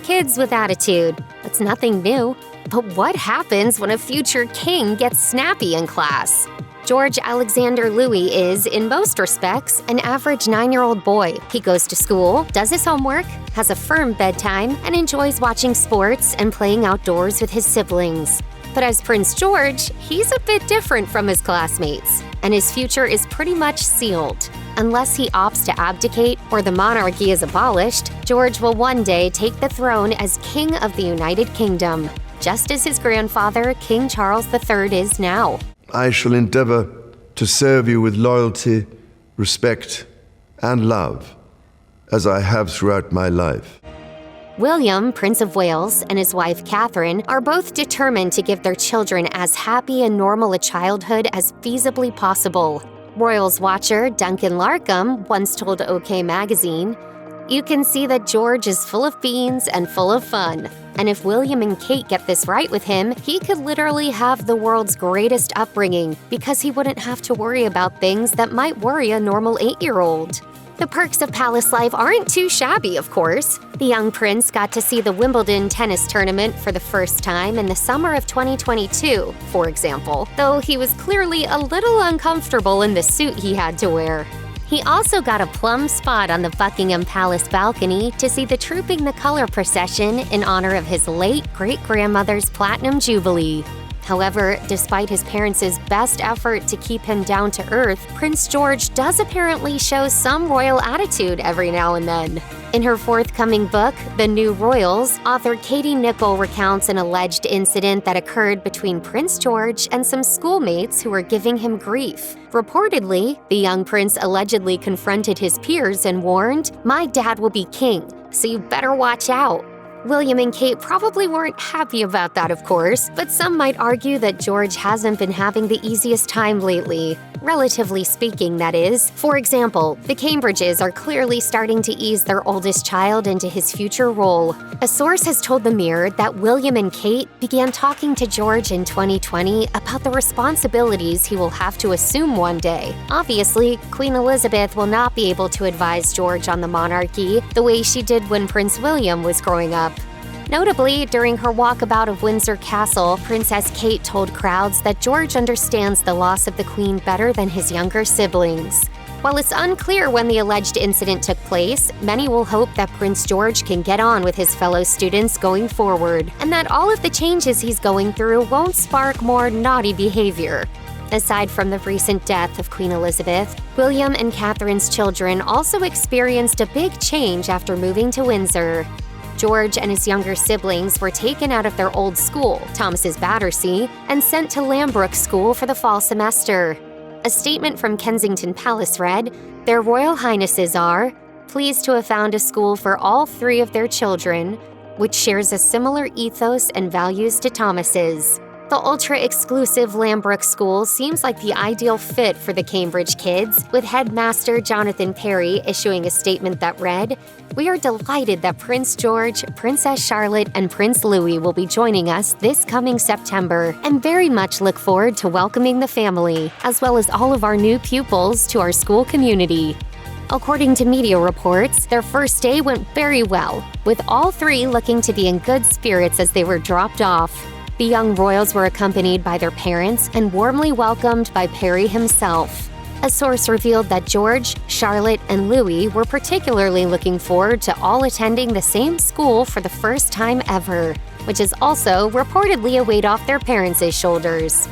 Kids with attitude. That's nothing new. But what happens when a future king gets snappy in class? George Alexander Louis is, in most respects, an average 9-year-old boy. He goes to school, does his homework, has a firm bedtime, and enjoys watching sports and playing outdoors with his siblings. But as Prince George, he's a bit different from his classmates, and his future is pretty much sealed. Unless he opts to abdicate or the monarchy is abolished, George will one day take the throne as King of the United Kingdom, just as his grandfather, King Charles III, is now. I shall endeavor to serve you with loyalty, respect, and love, as I have throughout my life. William, Prince of Wales, and his wife Catherine are both determined to give their children as happy and normal a childhood as feasibly possible. Royals watcher Duncan Larcombe once told OK Magazine, "You can see that George is full of beans and full of fun. And if William and Kate get this right with him, he could literally have the world's greatest upbringing because he wouldn't have to worry about things that might worry a normal 8-year-old. The perks of palace life aren't too shabby, of course. The young prince got to see the Wimbledon tennis tournament for the first time in the summer of 2022, for example, though he was clearly a little uncomfortable in the suit he had to wear. He also got a plum spot on the Buckingham Palace balcony to see the Trooping the Color procession in honor of his late great-grandmother's Platinum Jubilee. However, despite his parents' best effort to keep him down to earth, Prince George does apparently show some royal attitude every now and then. In her forthcoming book, The New Royals, author Katie Nicholl recounts an alleged incident that occurred between Prince George and some schoolmates who were giving him grief. Reportedly, the young prince allegedly confronted his peers and warned, "My dad will be king, so you better watch out." William and Kate probably weren't happy about that, of course, but some might argue that George hasn't been having the easiest time lately. Relatively speaking, that is. For example, the Cambridges are clearly starting to ease their oldest child into his future role. A source has told the Mirror that William and Kate began talking to George in 2020 about the responsibilities he will have to assume one day. Obviously, Queen Elizabeth will not be able to advise George on the monarchy the way she did when Prince William was growing up. Notably, during her walkabout of Windsor Castle, Princess Kate told crowds that George understands the loss of the Queen better than his younger siblings. While it's unclear when the alleged incident took place, many will hope that Prince George can get on with his fellow students going forward, and that all of the changes he's going through won't spark more naughty behavior. Aside from the recent death of Queen Elizabeth, William and Catherine's children also experienced a big change after moving to Windsor. George and his younger siblings were taken out of their old school, Thomas's Battersea, and sent to Lambrook School for the fall semester. A statement from Kensington Palace read, "Their Royal Highnesses are pleased to have found a school for all 3 of their children, which shares a similar ethos and values to Thomas's." The ultra-exclusive Lambrook School seems like the ideal fit for the Cambridge kids, with headmaster Jonathan Perry issuing a statement that read, "We are delighted that Prince George, Princess Charlotte, and Prince Louis will be joining us this coming September, and very much look forward to welcoming the family, as well as all of our new pupils, to our school community." According to media reports, their first day went very well, with all 3 looking to be in good spirits as they were dropped off. The young royals were accompanied by their parents and warmly welcomed by Perry himself. A source revealed that George, Charlotte, and Louis were particularly looking forward to all attending the same school for the first time ever, which is also reportedly a weight off their parents' shoulders.